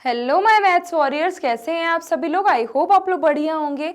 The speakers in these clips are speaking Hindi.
हेलो माय मैथ्स वॉरियर्स, कैसे हैं आप सभी लोग। आई होप आप लोग बढ़िया होंगे।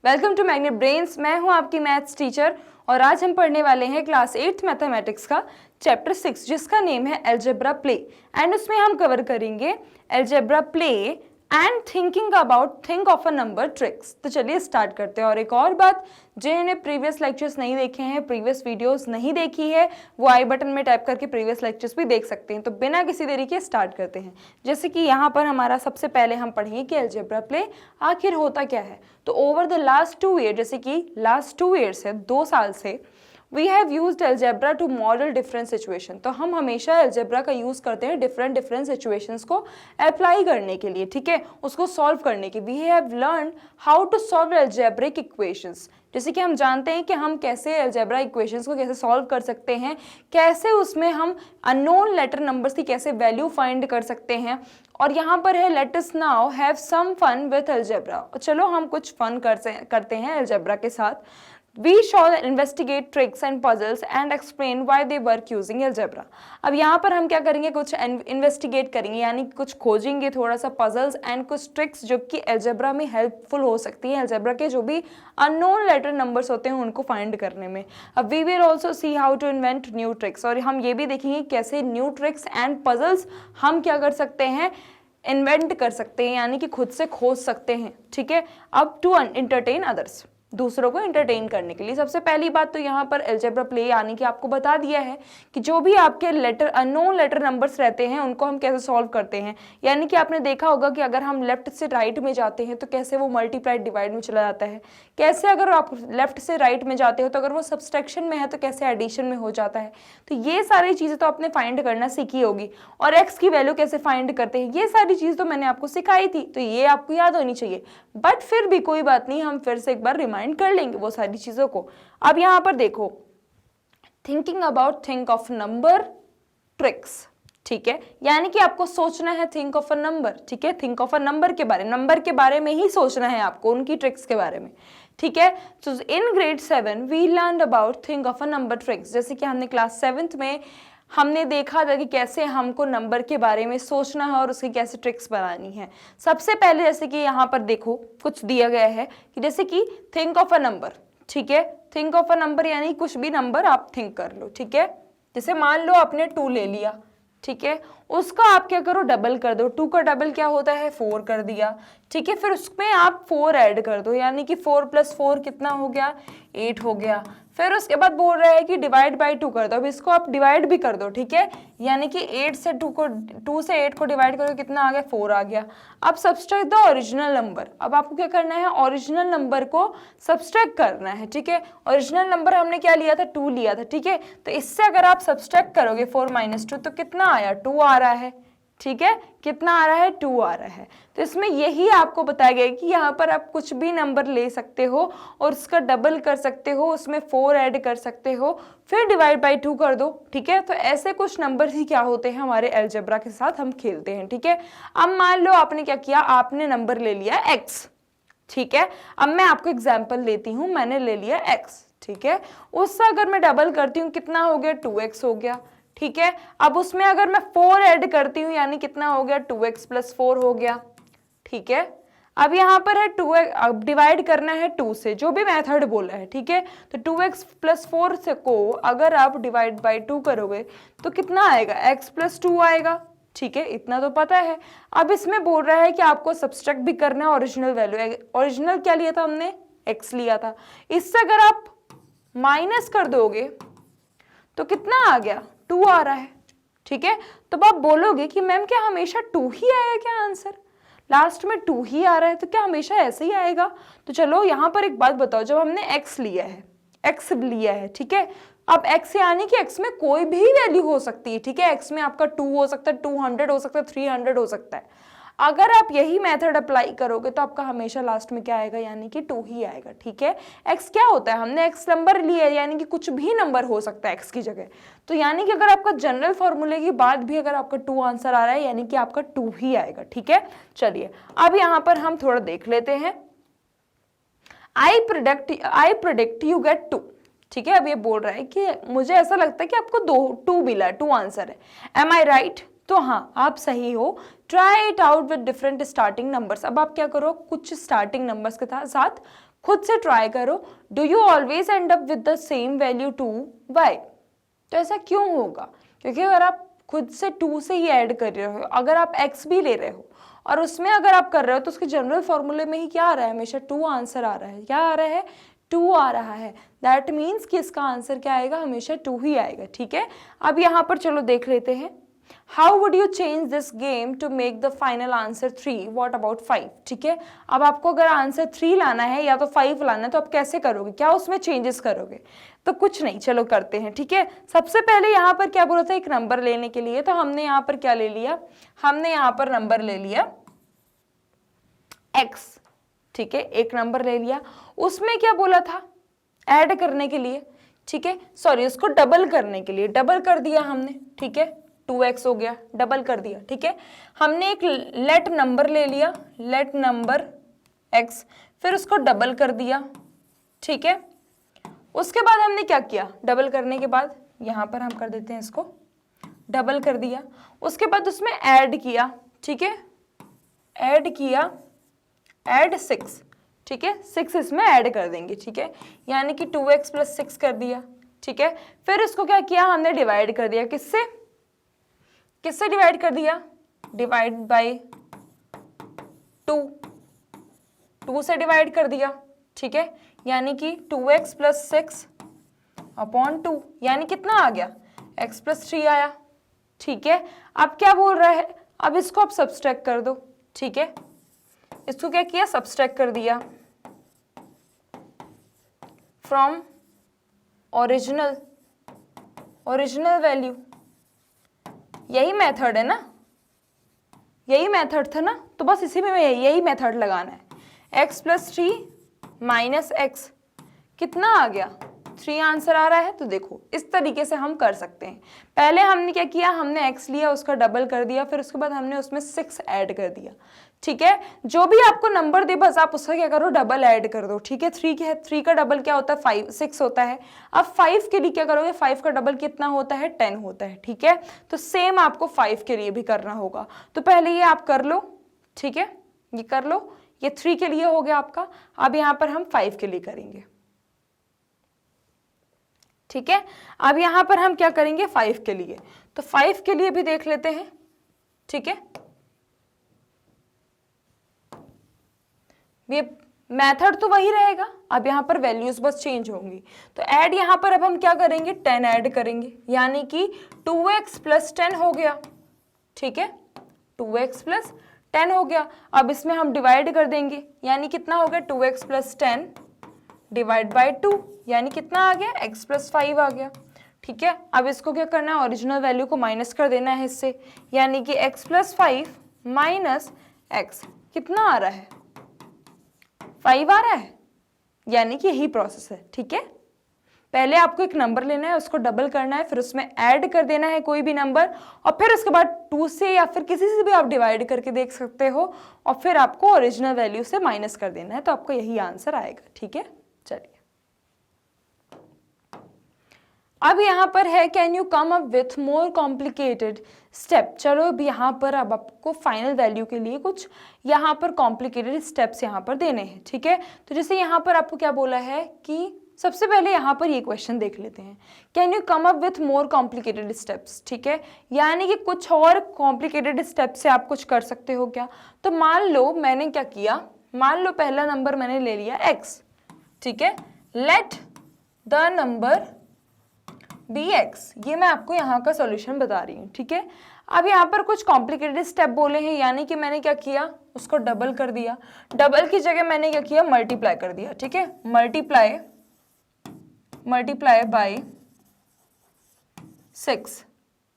Welcome to magnet brains. मैं हूं आपकी मैथ्स टीचर और आज हम पढ़ने वाले हैं क्लास 8th मैथमेटिक्स का चैप्टर 6 जिसका नेम है अलजेब्रा प्ले। एंड उसमें हम कवर करेंगे algebra play and thinking about think of a number tricks. तो चलिए स्टार्ट करते हैं। और एक और बात, जिन्होंने प्रीवियस लेक्चर्स नहीं देखे हैं, प्रीवियस वीडियोस नहीं देखी है, वो आई बटन में टाइप करके प्रीवियस लेक्चर्स भी देख सकते हैं। तो बिना किसी देरी के स्टार्ट करते हैं। जैसे कि यहाँ पर हमारा सबसे पहले हम पढ़ेंगे कि अलजेब्रा प्ले आखिर होता क्या है। तो ओवर द लास्ट 2 ईयर, जैसे कि लास्ट 2 ईयर से 2 साल से We have used algebra to model different situation। तो हम हमेशा algebra का यूज करते हैं different situations को अप्लाई करने के लिए, ठीक है, उसको सॉल्व करने के। We have learned how to solve algebraic equations। जैसे कि हम जानते हैं कि हम कैसे algebra equations को कैसे सॉल्व कर सकते हैं, कैसे उसमें हम अननोन लेटर नंबर्स की कैसे वैल्यू फाइंड कर सकते हैं। और यहाँ पर है let us now have some fun with algebra। चलो हम कुछ फन करते हैं algebra के साथ। We shall investigate tricks and puzzles and explain why they work using algebra। अब यहाँ पर हम क्या करेंगे, कुछ इन्वेस्टिगेट करेंगे, यानी कुछ खोजेंगे, थोड़ा सा पजल्स एंड कुछ ट्रिक्स जो कि अलजेब्रा में हेल्पफुल हो सकती है, अलजेब्रा के जो भी अननोन लेटर नंबर्स होते हैं उनको फाइंड करने में। अब we will also see how to invent new tricks, और हम ये भी देखेंगे कैसे न्यू ट्रिक्स एंड पजल्स हम क्या कर सकते हैं, इन्वेंट कर सकते हैं, यानी कि खुद से खोज सकते हैं, ठीक है। अब टू एंटरटेन अदर्स, दूसरों को एंटरटेन करने के लिए। सबसे पहली बात तो यहाँ पर अलजेब्रा प्ले यानी कि आपको बता दिया है कि जो भी आपके लेटर अननोन लेटर नंबर्स रहते हैं उनको हम कैसे सॉल्व करते हैं। यानी कि आपने देखा होगा कि अगर हम लेफ्ट से राइट में जाते हैं तो कैसे वो मल्टीप्लाई डिवाइड में चला जाता है, कैसे अगर आप लेफ्ट से राइट में जाते हो तो अगर वो सब्सट्रैक्शन में है तो कैसे एडिशन में हो जाता है। तो ये सारी चीज़ें तो आपने फाइंड करना सीखी होगी। और एक्स की वैल्यू कैसे फाइंड करते हैं, ये सारी चीज़ तो मैंने आपको सिखाई थी, तो ये आपको याद होनी चाहिए। बट फिर भी कोई बात नहीं, हम फिर से एक बार रिमाइंड कर लेंगे वो सारी चीजों को। अब यहां पर देखो, thinking about think of number tricks, ठीक है, यानी कि आपको सोचना है थिंक ऑफ अ नंबर, ठीक है, थिंक ऑफ अ नंबर के बारे में ही सोचना है आपको, उनकी ट्रिक्स के बारे में, ठीक है। तो in grade 7 we learn about think of a number tricks. जैसे कि हमने क्लास 7th में हमने देखा था कि कैसे हमको नंबर के बारे में सोचना है और उसकी कैसे ट्रिक्स बनानी है। सबसे पहले जैसे कि यहाँ पर देखो कुछ दिया गया है कि जैसे कि थिंक ऑफ अ नंबर, ठीक है, थिंक ऑफ अ नंबर यानी कुछ भी नंबर आप थिंक कर लो, ठीक है। जैसे मान लो आपने 2 ले लिया, ठीक है, उसका आप क्या करो, डबल कर दो। 2 का डबल क्या होता है, 4 कर दिया, ठीक है। फिर उसमें आप 4 ऐड कर दो, यानी कि 4 + 4 कितना हो गया, 8 हो गया। फिर उसके बाद बोल रहा है कि डिवाइड बाय 2 कर दो। अब इसको आप डिवाइड भी कर दो, ठीक है, यानी कि 2 से 8 को डिवाइड करो, कितना आ गया, 4 आ गया। अब सब्सट्रैक्ट द ओरिजिनल नंबर। अब आपको क्या करना है, ओरिजिनल नंबर को सब्सट्रैक्ट करना है, ठीक है। ओरिजिनल नंबर हमने क्या लिया था, 2 लिया था, ठीक है। तो इससे अगर आप सब्सट्रैक्ट करोगे 4 - 2 तो कितना आया, 2 आ रहा है, ठीक है, कितना आ रहा है, 2 आ रहा है। तो इसमें यही आपको बताया गया कि यहाँ पर आप कुछ भी नंबर ले सकते हो और उसका डबल कर सकते हो, उसमें 4 ऐड कर सकते हो, फिर डिवाइड बाय 2 कर दो, ठीक है। तो ऐसे कुछ नंबर ही क्या होते हैं, हमारे अलजेब्रा के साथ हम खेलते हैं, ठीक है। अब मान लो आपने क्या किया, आपने नंबर ले लिया x, ठीक है। अब मैं आपको एग्जाम्पल देती हूँ, मैंने ले लिया x, ठीक है, उससे अगर मैं डबल करती हूँ कितना हो गया, 2x हो गया, ठीक है। अब उसमें अगर मैं 4 ऐड करती हूँ यानी कितना हो गया, 2x + 4 हो गया, ठीक है। अब यहाँ पर है 2x, अब डिवाइड करना है 2 से, जो भी मेथड बोला है, ठीक है। तो 2x + 4 से को अगर आप डिवाइड बाय 2 करोगे तो कितना आएगा, x + 2 आएगा, ठीक है, इतना तो पता है। अब इसमें बोल रहा है कि आपको सब्सट्रैक्ट भी करना है ओरिजिनल वैल्यू। ओरिजिनल क्या लिया था हमने, x लिया था, इससे अगर आप माइनस कर दोगे तो कितना आ गया, 2 आ रहा है, ठीक है। तो आप बोलोगे कि मैम क्या हमेशा 2 ही आएगा क्या आंसर, लास्ट में 2 ही आ रहा है तो क्या हमेशा ऐसे ही आएगा। तो चलो यहाँ पर एक बात बताओ, जब हमने x लिया है, ठीक है। अब x यानी कि x में कोई भी वैल्यू हो सकती है, ठीक है। x में आपका 2 हो सकता है, 200 हो सकता है, 300 हो सकता है। अगर आप यही मेथड अप्लाई करोगे तो आपका हमेशा लास्ट में क्या आएगा, यानी कि 2 ही आएगा, ठीक है। x क्या होता है, हमने x नंबर लिया है, यानी कि कुछ भी नंबर हो सकता है x की जगह। तो यानी कि अगर आपका जनरल फॉर्मूले की बाद भी अगर आपका 2 आंसर आ रहा है यानी कि आपका 2 ही आएगा, ठीक है। चलिए अब यहाँ पर हम थोड़ा देख लेते हैं। आई प्रोडिक्ट यू गेट 2, ठीक है। अब ये बोल रहा है कि मुझे ऐसा लगता है कि आपको 2 मिला है, 2 आंसर है। एम आई राइट, तो हाँ आप सही हो, try it out with different starting numbers. अब आप क्या करो, कुछ स्टार्टिंग नंबर्स के साथ खुद से ट्राई करो। Do you always end up with the same value 2? Why? तो ऐसा क्यों होगा? क्योंकि अगर आप खुद से 2 से ही ऐड कर रहे हो, अगर आप x भी ले रहे हो और उसमें अगर आप कर रहे हो तो उसके जनरल फॉर्मूले में ही क्या आ रहा है, हमेशा 2 आंसर आ रहा है। क्या आ रहा है? 2 आ रहा है। दैट मीन्स कि इसका आंसर क्या आएगा, हमेशा 2 ही आएगा। ठीक है, अब यहाँ पर चलो देख लेते हैं। How would you change this game to make the final answer 3? What about 5? ठीक है, अब आपको अगर आंसर 3 लाना है या तो 5 लाना है तो आप कैसे करोगे, क्या उसमें चेंजेस करोगे? तो कुछ नहीं, चलो करते हैं। ठीक है, सबसे पहले यहाँ पर क्या बोला था, एक नंबर लेने के लिए, तो हमने यहाँ पर क्या ले लिया, हमने यहाँ पर नंबर ले लिया x। ठीक है, एक नंबर ले लिया, उसमें क्या बोला था, ऐड करने के लिए। ठीक है, सॉरी, उसको डबल करने के लिए, डबल कर दिया हमने। ठीक है, 2x हो गया, डबल कर दिया। ठीक है, हमने एक लेट नंबर ले लिया, लेट नंबर x, फिर उसको डबल कर दिया। ठीक है, उसके बाद हमने क्या किया, डबल करने के बाद यहाँ पर हम कर देते हैं इसको, डबल कर दिया, उसके बाद उसमें ऐड किया। ठीक है, ऐड किया, ऐड 6। ठीक है, 6 इसमें ऐड कर देंगे। ठीक है, यानी कि 2x + 6 कर दिया। ठीक है, फिर इसको क्या किया, हमने डिवाइड कर दिया, किससे, किससे डिवाइड कर दिया, डिवाइड बाय 2 से डिवाइड कर दिया। ठीक है, यानी कि 2x + 6 अपॉन 2, यानी कितना आ गया, x + 3 आया। ठीक है, अब क्या बोल रहा है, अब इसको आप सब्सट्रैक्ट कर दो। ठीक है, इसको क्या किया, सब्सट्रैक्ट कर दिया फ्रॉम ओरिजिनल वैल्यू। यही मेथड है ना, यही मेथड था ना, तो बस इसी में यही मेथड लगाना है। x + 3 - x कितना आ गया, 3 आंसर आ रहा है। तो देखो इस तरीके से हम कर सकते हैं। पहले हमने क्या किया, हमने x लिया, उसका डबल कर दिया, फिर उसके बाद हमने उसमें 6 ऐड कर दिया। ठीक है, जो भी आपको नंबर दे बस आप उसका क्या करो, डबल ऐड कर दो। ठीक है, 3 का डबल क्या होता है, 6 होता है। अब 5 के लिए क्या करोगे, 5 का डबल कितना होता है, 10 होता है। ठीक है, तो सेम आपको 5 के लिए भी करना होगा। तो पहले ये आप कर लो। ठीक है, ये कर लो, ये 3 के लिए हो गया आपका। अब यहाँ पर हम 5 के लिए करेंगे। ठीक है, अब यहाँ पर हम क्या करेंगे, 5 के लिए, तो 5 के लिए भी देख लेते हैं। ठीक है, ये मेथड तो वही रहेगा, अब यहाँ पर वैल्यूज बस चेंज होंगी। तो ऐड यहाँ पर अब हम क्या करेंगे, 10 ऐड करेंगे, यानी कि 2x + 10 हो गया। ठीक है, 2x + 10 हो गया। अब इसमें हम डिवाइड कर देंगे, यानी कितना हो गया, 2x + 10 डिवाइड बाय 2, यानी कितना आ गया, x + 5 आ गया। ठीक है, अब इसको क्या करना है, ओरिजिनल वैल्यू को माइनस कर देना है इससे, यानी कि x + 5 - x कितना आ रहा है, 5 आ रहा है, यानी कि यही प्रोसेस है। ठीक है, पहले आपको एक नंबर लेना है, उसको डबल करना है, फिर उसमें ऐड कर देना है कोई भी नंबर, और फिर उसके बाद 2 से या फिर किसी से भी आप डिवाइड करके देख सकते हो, और फिर आपको ओरिजिनल वैल्यू से माइनस कर देना है, तो आपको यही आंसर आएगा। ठीक है, चलिए अब यहाँ पर है, can you come up with more complicated step. चलो अब यहाँ पर अब आपको फाइनल वैल्यू के लिए कुछ यहाँ पर कॉम्प्लिकेटेड स्टेप्स यहाँ पर देने हैं। ठीक है, तो जैसे यहाँ पर आपको क्या बोला है कि सबसे पहले यहाँ पर ये क्वेश्चन देख लेते हैं, can you come up with more complicated steps. ठीक है, यानी कि कुछ और कॉम्प्लिकेटेड स्टेप से आप कुछ कर सकते हो क्या। तो मान लो मैंने क्या किया, मान लो पहला नंबर मैंने ले लिया x। ठीक है, लेट द नंबर bx, ये मैं आपको यहाँ का सॉल्यूशन बता रही हूँ। ठीक है, अब यहाँ पर कुछ कॉम्प्लिकेटेड स्टेप बोले हैं, यानी कि मैंने क्या किया, उसको डबल कर दिया, डबल की जगह मैंने क्या किया, मल्टीप्लाई कर दिया। ठीक है, मल्टीप्लाई बाय 6।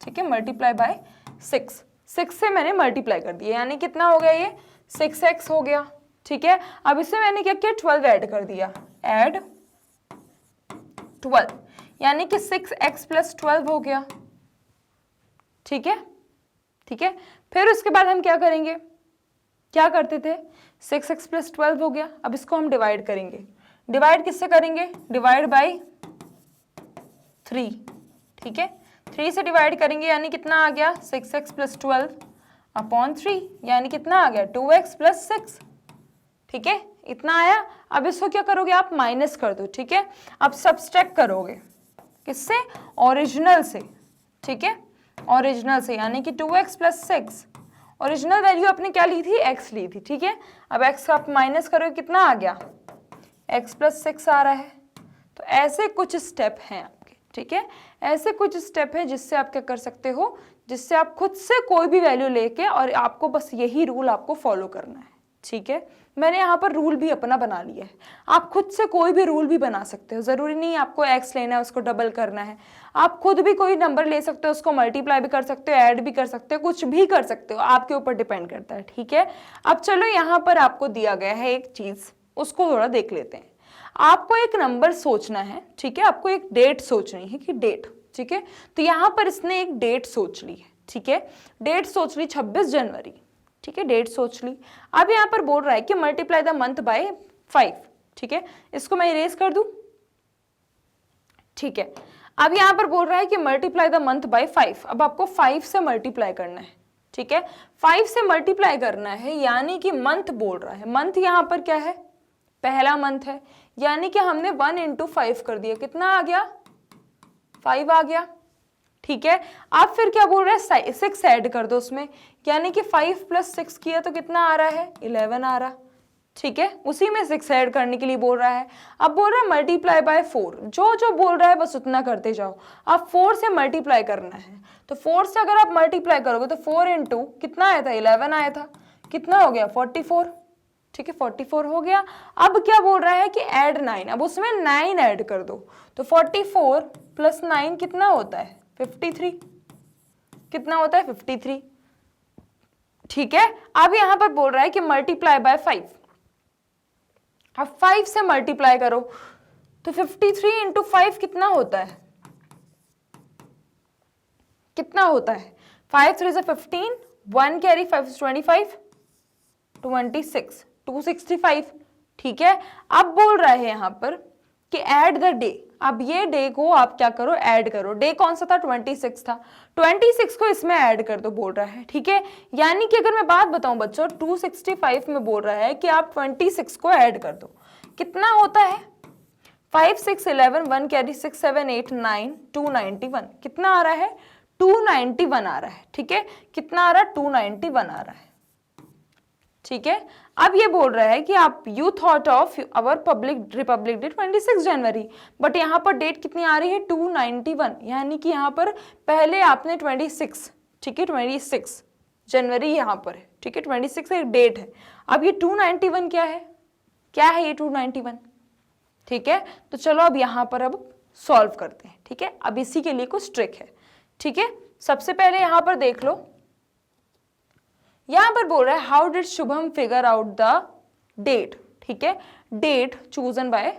ठीक है, मल्टीप्लाई बाय 6 से मैंने मल्टीप्लाई कर दिया, यानी कितना हो गया, ये 6x हो गया। ठीक है, अब इससे मैंने क्या किया, 12 ऐड कर दिया, ऐड 12, यानी कि 6x + 12 हो गया। ठीक है, ठीक है, फिर उसके बाद हम क्या करेंगे, क्या करते थे, 6x + 12 हो गया। अब इसको हम डिवाइड करेंगे, डिवाइड किससे करेंगे, डिवाइड बाय 3। ठीक है, 3 से डिवाइड करेंगे, यानी कितना आ गया, 6x + 12 अपॉन 3, यानी कितना आ गया 2x प्लस 6। ठीक है, इतना आया। अब इसको क्या करोगे आप, माइनस कर दो। ठीक है, अब सब्सट्रैक्ट करोगे किससे, ओरिजिनल से। ठीक है, ओरिजिनल से, यानी कि 2x प्लस 6। ओरिजिनल वैल्यू आपने क्या ली थी, x ली थी। ठीक है, अब x का आप माइनस करोगे, कितना आ गया, x प्लस 6 आ रहा है। तो ऐसे कुछ स्टेप हैं आपके। ठीक है, ऐसे कुछ स्टेप है जिससे आप क्या कर सकते हो, जिससे आप खुद से कोई भी वैल्यू लेके, और आपको बस यही रूल आपको फॉलो करना है। ठीक है, मैंने यहाँ पर रूल भी अपना बना लिया है। आप खुद से कोई भी रूल भी बना सकते हो, ज़रूरी नहीं आपको x लेना है उसको डबल करना है। आप खुद भी कोई नंबर ले सकते हो, उसको मल्टीप्लाई भी कर सकते हो, ऐड भी कर सकते हो, कुछ भी कर सकते हो, आपके ऊपर डिपेंड करता है। ठीक है, अब चलो यहाँ पर आपको दिया गया है एक चीज़, उसको थोड़ा देख लेते हैं। आपको एक नंबर सोचना है। ठीक है, आपको एक डेट सोचनी है कि डेट। ठीक है, तो यहाँ पर इसने एक डेट सोच ली है। ठीक है, डेट सोच ली 26 जनवरी। ठीक है, डेट सोच ली। अब यहाँ पर बोल रहा है कि मल्टीप्लाई द मंथ बाय 5। ठीक है, इसको मैं इरेज कर दूं। ठीक है, अब यहाँ पर बोल रहा है कि मल्टीप्लाई द मंथ बाय 5। अब आपको 5 से मल्टीप्लाई करना है। ठीक है, 5 से मल्टीप्लाई करना है, यानी कि मंथ बोल रहा है। मंथ यहाँ पर क्या है, पहला मंथ है, यानी कि हमने 1 इंटू 5 कर दिया, कितना आ गया, 5 आ गया। ठीक है, आप फिर क्या बोल रहे हैं, 6 ऐड कर दो उसमें, यानी कि 5 प्लस 6 किया तो कितना आ रहा है, 11 आ रहा। ठीक है, उसी में 6 ऐड करने के लिए बोल रहा है। अब बोल रहा है मल्टीप्लाई बाय 4। जो जो बोल रहा है बस उतना करते जाओ। अब 4 से मल्टीप्लाई करना है, तो 4 से अगर आप मल्टीप्लाई करोगे तो 4 इंटू कितना आया था, 11 आया था, कितना हो गया 44। ठीक है, 44 हो गया। अब क्या बोल रहा है कि ऐड 9, अब उसमें 9 ऐड कर दो, तो 44 प्लस 9 कितना होता है, 53। कितना होता है, 53। ठीक है, अब यहां पर बोल रहा है कि मल्टीप्लाई बाय 5। अब 5 से मल्टीप्लाई करो, तो 53 इंटू 5 कितना होता है, कितना होता है, 5 3 से 15, 1 कैरी 5 25, 26, 265। ठीक है, अब बोल रहा है यहां पर कि ऐड द डे। अब ये डे को आप क्या करो, ऐड करो। डे कौन सा था, 26 था, 26 को इसमें ऐड कर दो बोल रहा है। ठीक है, यानी कि अगर मैं बात बताऊं बच्चों, 265 में बोल रहा है कि आप 26 को ऐड कर दो, कितना होता है, 5 6 11, 1 कैरी 6 7 8 9, 291। कितना आ रहा है, 291 आ रहा है। ठीक है, कितना आ रहा है, 291 आ रहा है। ठीक है, अब ये बोल रहा है कि आप you thought of our public Republic day 26 January, but यहाँ पर डेट कितनी आ रही है, 291, यानी कि यहाँ पर पहले आपने 26, ठीक है 26 जनवरी यहाँ पर है। ठीक है, 26 एक डेट है। अब ये 291 क्या है, क्या है ये 291। ठीक है, तो चलो अब यहाँ पर अब सॉल्व करते हैं। ठीक है, अब इसी के लिए कुछ ट्रिक है। ठीक है, सबसे पहले यहाँ पर देख लो, यहां पर बोल रहा है how did Shubham figure out the date. ठीक है, डेट चूजन बाय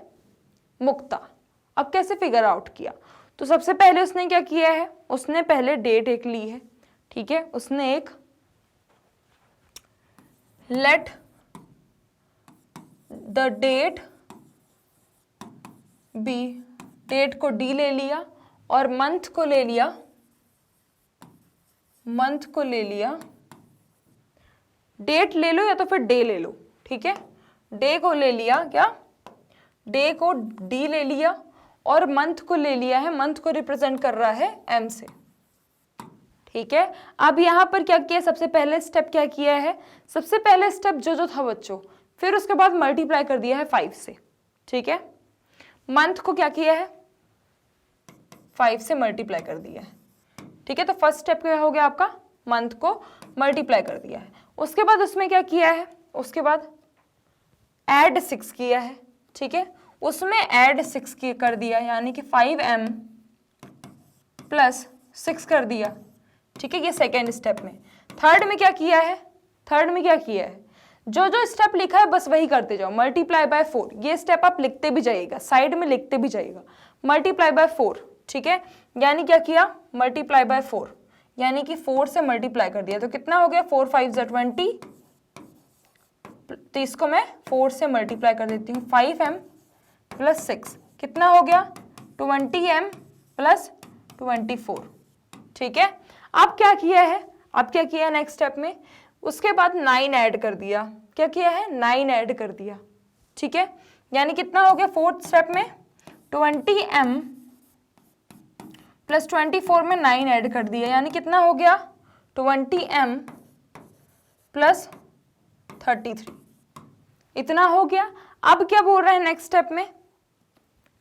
मुक्ता। अब कैसे फिगर आउट किया, तो सबसे पहले उसने क्या किया है, उसने पहले डेट एक ली है। ठीक है, उसने एक let the date be, date को डी ले लिया और मंथ को ले लिया, मंथ को ले लिया, डेट ले लो या तो फिर डे ले लो। ठीक है, डे को ले लिया, क्या, डे को डी ले लिया और मंथ को ले लिया है, मंथ को रिप्रेजेंट कर रहा है एम से। ठीक है, अब यहां पर क्या किया, सबसे पहले स्टेप क्या किया है, सबसे पहले स्टेप जो जो था बच्चों, फिर उसके बाद मल्टीप्लाई कर दिया है 5 से। ठीक है, मंथ को क्या किया है, 5 से मल्टीप्लाई कर दिया है। ठीक है, तो फर्स्ट स्टेप क्या हो गया आपका, मंथ को मल्टीप्लाई कर दिया है। उसके बाद उसमें क्या किया है, उसके बाद ऐड 6 किया है। ठीक है, उसमें ऐड 6 कर दिया, यानी कि 5m प्लस 6 कर दिया। ठीक है, ये सेकेंड स्टेप में। थर्ड में क्या किया है, थर्ड में क्या किया है, जो जो स्टेप लिखा है बस वही करते जाओ। मल्टीप्लाई बाय 4, ये स्टेप आप लिखते भी जाइएगा, साइड में लिखते भी जाइएगा। मल्टीप्लाई बाय 4, ठीक है, यानी क्या किया, मल्टीप्लाई बाय 4, यानी कि 4 से मल्टीप्लाई कर दिया, तो कितना हो गया, 4 5 20। तो इसको मैं 4 से मल्टीप्लाई कर देती हूँ, 5m प्लस 6 कितना हो गया, 20m प्लस 24। ठीक है, अब क्या किया है, अब क्या किया नेक्स्ट स्टेप में, उसके बाद 9 ऐड कर दिया। क्या किया है, 9 ऐड कर दिया, ठीक है। यानी कितना हो गया फोर्थ स्टेप में, 20m प्लस 24 में 9 ऐड कर दिया, यानी कितना हो गया 20m प्लस 33, इतना हो गया। अब क्या बोल रहा है नेक्स्ट स्टेप में,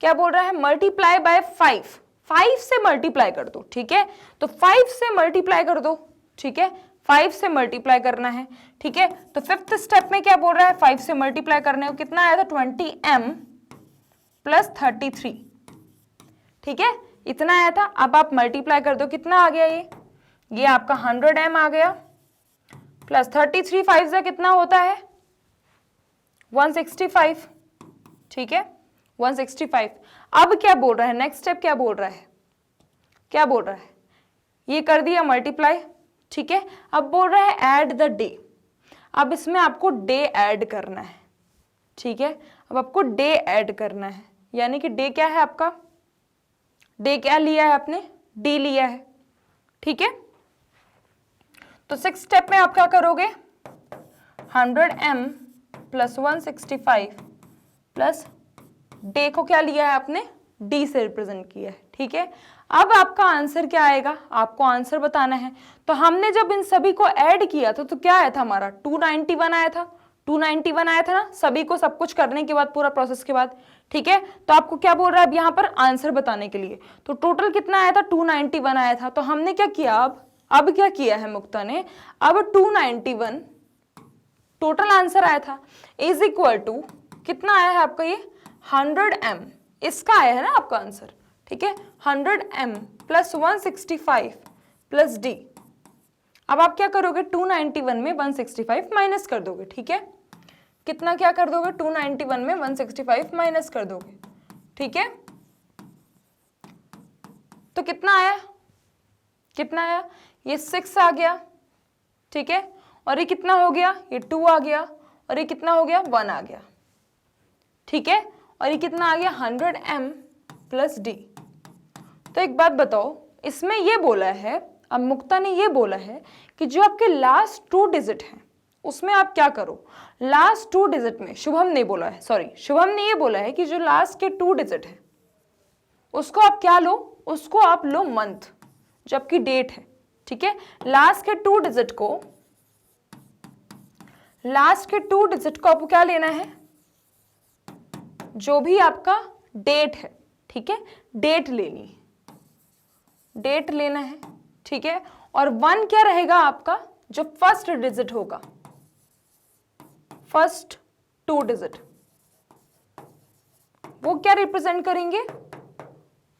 क्या बोल रहा है, मल्टीप्लाई बाय 5, 5 से मल्टीप्लाई कर दो, ठीक है। तो 5 से मल्टीप्लाई कर दो, ठीक है, 5 से मल्टीप्लाई करना है, ठीक है। तो फिफ्थ स्टेप में क्या बोल रहा है, 5 से मल्टीप्लाई करने को कितना आया था 20m प्लस 33, ठीक है, इतना आया था। अब आप मल्टीप्लाई कर दो, कितना आ गया ये आपका 100m आ गया प्लस 33, 5 से कितना होता है 165, ठीक है 165। अब क्या बोल रहा है नेक्स्ट स्टेप, क्या बोल रहा है, क्या बोल रहा है, ये कर दिया मल्टीप्लाई, ठीक है। अब बोल रहा है ऐड द डे, अब इसमें आपको डे ऐड करना है, ठीक है। अब आपको डे ऐड करना है, यानी कि डे क्या है आपका, डे क्या लिया है आपने, डी लिया है, ठीक है। तो 6 स्टेप में आप क्या करोगे, 100m प्लस 165 प्लस डे को क्या लिया है आपने, डी से रिप्रेजेंट किया है, ठीक है। अब आपका आंसर क्या आएगा, आपको आंसर बताना है। तो हमने जब इन सभी को ऐड किया था तो क्या आया था हमारा 291 आया था, 291 आया था ना, सभी को सब कुछ करने के बाद, पूरा प्रोसेस के बाद, ठीक है। तो आपको क्या बोल रहा है अब यहाँ पर आंसर बताने के लिए, तो टोटल कितना आया था 291 आया था। तो हमने क्या किया, अब क्या किया है मुक्ता ने, अब 291 टोटल आंसर आया था इज इक्वल टू कितना आया है आपका ये 100m, इसका आया है ना आपका आंसर, ठीक है 100m प्लस 165 प्लस डी। अब आप क्या करोगे 291 में 165 माइनस कर दोगे, ठीक है। कितना क्या कर दोगे 291 में 165 माइनस कर दोगे, ठीक है। तो कितना आया, कितना आया, ये 6 आ गया, ठीक है। और ये कितना हो गया, ये 2 आ गया, और ये कितना हो गया 1 आ गया, ठीक है। और ये कितना आ गया 100m प्लस डी। तो एक बात बताओ, इसमें ये बोला है, अब मुक्ता ने ये बोला है कि जो आपके लास्ट 2 डिजिट हैं उसमें आप क्या करो, लास्ट 2 डिजिट में, शुभम ने बोला है, सॉरी शुभम ने ये बोला है कि जो लास्ट के 2 डिजिट है उसको आप क्या लो, उसको आप लो मंथ, जो आपकी डेट है, ठीक है। लास्ट के 2 डिजिट को, लास्ट के 2 डिजिट को आपको क्या लेना है, जो भी आपका डेट है, ठीक है, डेट लेनी है, डेट लेना है, ठीक है। और 1 क्या रहेगा आपका, जो फर्स्ट डिजिट होगा, फर्स्ट 2 डिजिट, वो क्या रिप्रेजेंट करेंगे,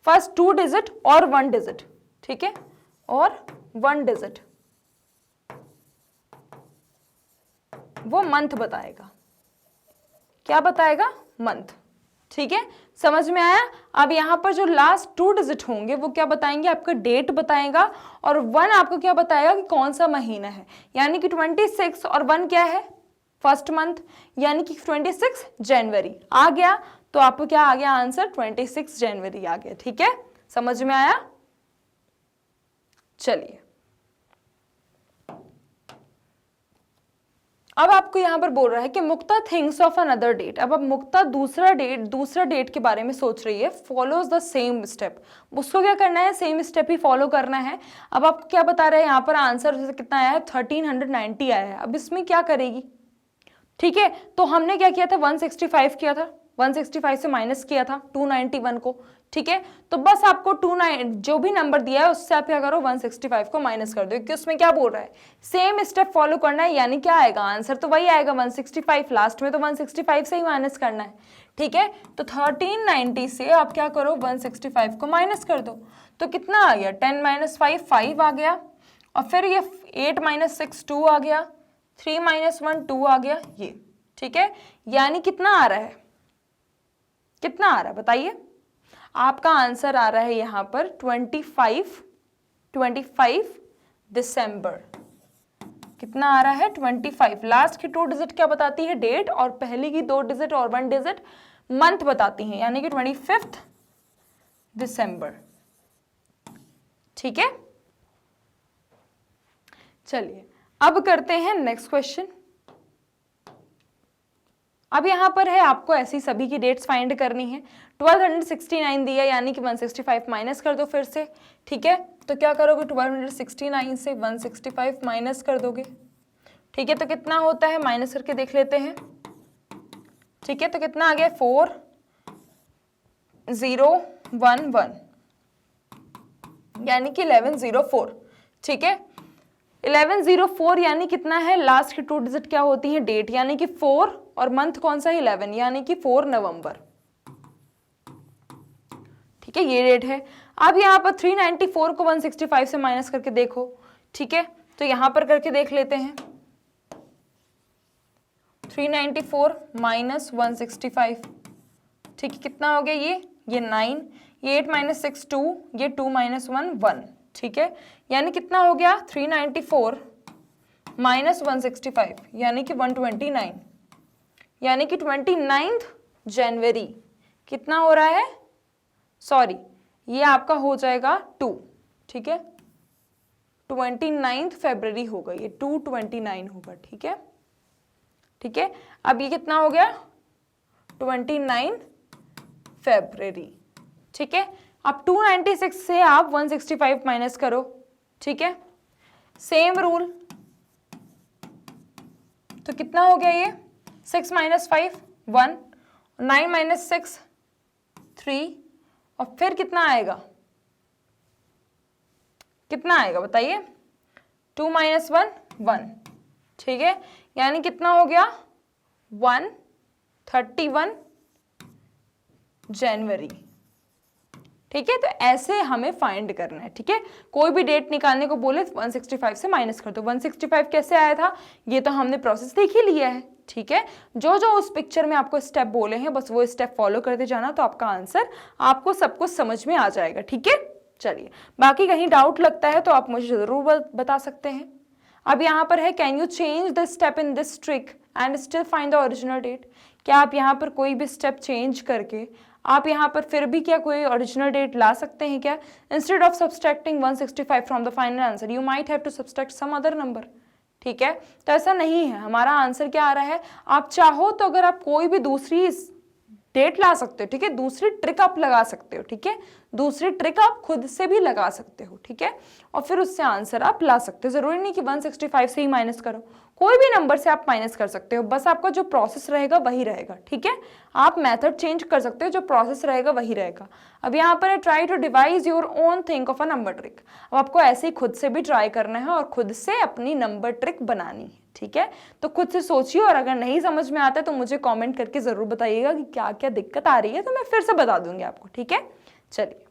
फर्स्ट 2 डिजिट और 1 डिजिट, ठीक है, और 1 डिजिट, वो मंथ बताएगा, क्या बताएगा, मंथ, ठीक है। समझ में आया। अब यहां पर जो लास्ट 2 डिजिट होंगे वो क्या बताएंगे, आपका डेट बताएगा, और 1 आपको क्या बताएगा कि कौन सा महीना है, यानी कि 26, और 1 क्या है फर्स्ट मंथ, यानी कि 26 जनवरी आ गया। तो आपको क्या आ गया आंसर, 26 जनवरी आ गया, ठीक है। समझ में आया। चलिए अब आपको यहां पर बोल रहा है कि मुक्ता थिंक्स ऑफ अनदर डेट। अब मुक्ता दूसरा डेट के बारे में सोच रही है, फॉलोज द सेम स्टेप, उसको क्या करना है, सेम स्टेप ही फॉलो करना है। अब आपको क्या बता रहे हैं यहाँ पर आंसर जैसे कितना आया है 1390 आया है। अब इसमें क्या करेगी, ठीक है। तो हमने क्या किया था 165 किया था, 165 से माइनस किया था 291 को, ठीक है। तो बस आपको 29 जो भी नंबर दिया है उससे आप क्या करो 165 को माइनस कर दो, क्योंकि उसमें क्या बोल रहा है सेम स्टेप फॉलो करना है, यानी क्या आएगा आंसर तो वही आएगा 165, लास्ट में तो 165 से ही माइनस करना है, ठीक है। तो 1390 से आप क्या करो 165 को माइनस कर दो, तो कितना आ गया 10 - 5 5 आ गया, और फिर ये 8 - 6 2 आ गया, 3 - 1 2 आ गया ये, ठीक है। यानी कितना आ रहा है, कितना आ रहा है बताइए। आपका आंसर आ रहा है यहां पर 25 दिसंबर। कितना आ रहा है 25। लास्ट की 2 डिजिट क्या बताती है, डेट, और पहली की 2 डिजिट और 1 डिजिट मंथ बताती हैं, यानी कि 25 दिसंबर, ठीक है। चलिए अब करते हैं नेक्स्ट क्वेश्चन। अब यहाँ पर है आपको ऐसी सभी की डेट्स फाइंड करनी है। 1269 दिया यानी कि 165 माइनस कर दो फिर से, ठीक है। तो क्या करोगे, 1269 से 165 माइनस कर दोगे, ठीक है। तो कितना होता है, माइनस करके देख लेते हैं, ठीक है। तो कितना आ गया, 4011 यानी कि 1104, ठीक है। 1104 यानी कितना है, लास्ट की 2 डिजिट क्या होती है, डेट यानी कि 4 और मंथ कौन सा है, 11 यानी कि 4 नवंबर, ठीक है। ये डेट है। अब यहाँ पर 394 को 165 से माइनस करके देखो, ठीक है। तो यहाँ पर करके देख लेते हैं, 394 माइनस 165, ठीक है। कितना हो गया, ये 9, ये 8 माइनस 6 2, ये 2 माइनस 1 1, ठीक है। यानी कितना हो गया, 394 माइनस 165 यानी कि 129, यानी कि 29 जनवरी कितना हो रहा है, सॉरी ये आपका हो जाएगा 2, ठीक है। 29 फरवरी होगा, ये 229 होगा, ठीक है, ठीक है। अब ये कितना हो गया, 29 फरवरी, ठीक है। अब 296 से आप 165 माइनस करो, ठीक है। सेम रूल, तो कितना हो गया ये, 6 माइनस 5 1, 9 माइनस 6 3, और फिर कितना आएगा, कितना आएगा बताइए, 2 माइनस 1 1, ठीक है। यानी कितना हो गया, 131 जनवरी, ठीक है। तो ऐसे हमें फाइंड करना है, ठीक है। कोई भी डेट निकालने को बोले 165 से माइनस कर दो। 165 कैसे आया था, ये तो हमने प्रोसेस देख ही लिया है, ठीक है। जो जो उस पिक्चर में आपको स्टेप बोले हैं बस वो स्टेप फॉलो करते जाना, तो आपका आंसर आपको सब कुछ समझ में आ जाएगा, ठीक है। चलिए, बाकी कहीं डाउट लगता है तो आप मुझे जरूर बता सकते हैं। अब यहाँ पर है, can you change the step in this trick and still find the original date. क्या आप यहाँ पर कोई भी स्टेप चेंज करके आप यहाँ पर फिर भी क्या कोई ओरिजिनल डेट ला सकते हैं क्या। Instead of subtracting 165 from the final answer you might have to subtract some other number, ठीक है। तो ऐसा नहीं है, हमारा आंसर क्या आ रहा है, आप चाहो तो अगर आप कोई भी दूसरी डेट ला सकते हो, ठीक है। दूसरी ट्रिक आप लगा सकते हो, ठीक है। दूसरी ट्रिक आप खुद से भी लगा सकते हो, ठीक है। और फिर उससे आंसर आप ला सकते हो। जरूरी नहीं कि 165 से ही माइनस करो, कोई भी नंबर से आप माइनस कर सकते हो, बस आपका जो प्रोसेस रहेगा वही रहेगा, ठीक है। आप मेथड चेंज कर सकते हो, जो प्रोसेस रहेगा वही रहेगा। अब यहाँ पर है, try to devise your own think of a number trick. अब आपको ऐसे ही खुद से भी ट्राई करना है और खुद से अपनी नंबर ट्रिक बनानी है, ठीक है। तो खुद से सोचिए, और अगर नहीं समझ में आता है तो मुझे कमेंट करके जरूर बताइएगा कि क्या क्या दिक्कत आ रही है, तो मैं फिर से बता दूंगी आपको, ठीक है। चलिए,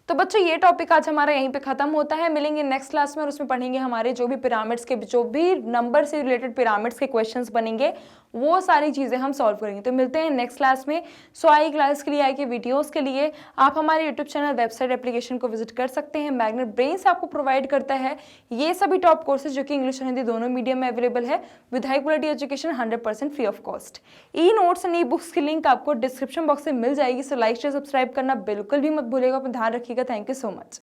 तो बच्चों ये टॉपिक आज हमारा यहीं पे खत्म होता है। मिलेंगे नेक्स्ट क्लास में और उसमें पढ़ेंगे हमारे जो भी पिरामिड्स के, जो भी नंबर से रिलेटेड पिरामिड्स के क्वेश्चंस बनेंगे वो सारी चीज़ें हम सॉल्व करेंगे। तो मिलते हैं नेक्स्ट क्लास में। सो आई क्लास के लिए, आई के वीडियोज़ के लिए आप हमारे यूट्यूब चैनल, वेबसाइट, एप्लीकेशन को विजिट कर सकते हैं। मैग्नेट ब्रेन्स आपको प्रोवाइड करता है ये सभी टॉप कोर्सेज जो कि इंग्लिश और हिंदी दोनों मीडियम में अवेलेबल है, with high quality education, 100% free of cost. E notes and e books की लिंक आपको डिस्क्रिप्शन बॉक्स में मिल जाएगी। सो लाइक शेयर सब्सक्राइब करना बिल्कुल भी मत भूलिएगा। अपना ध्यान रखिएगा। Thank you so much.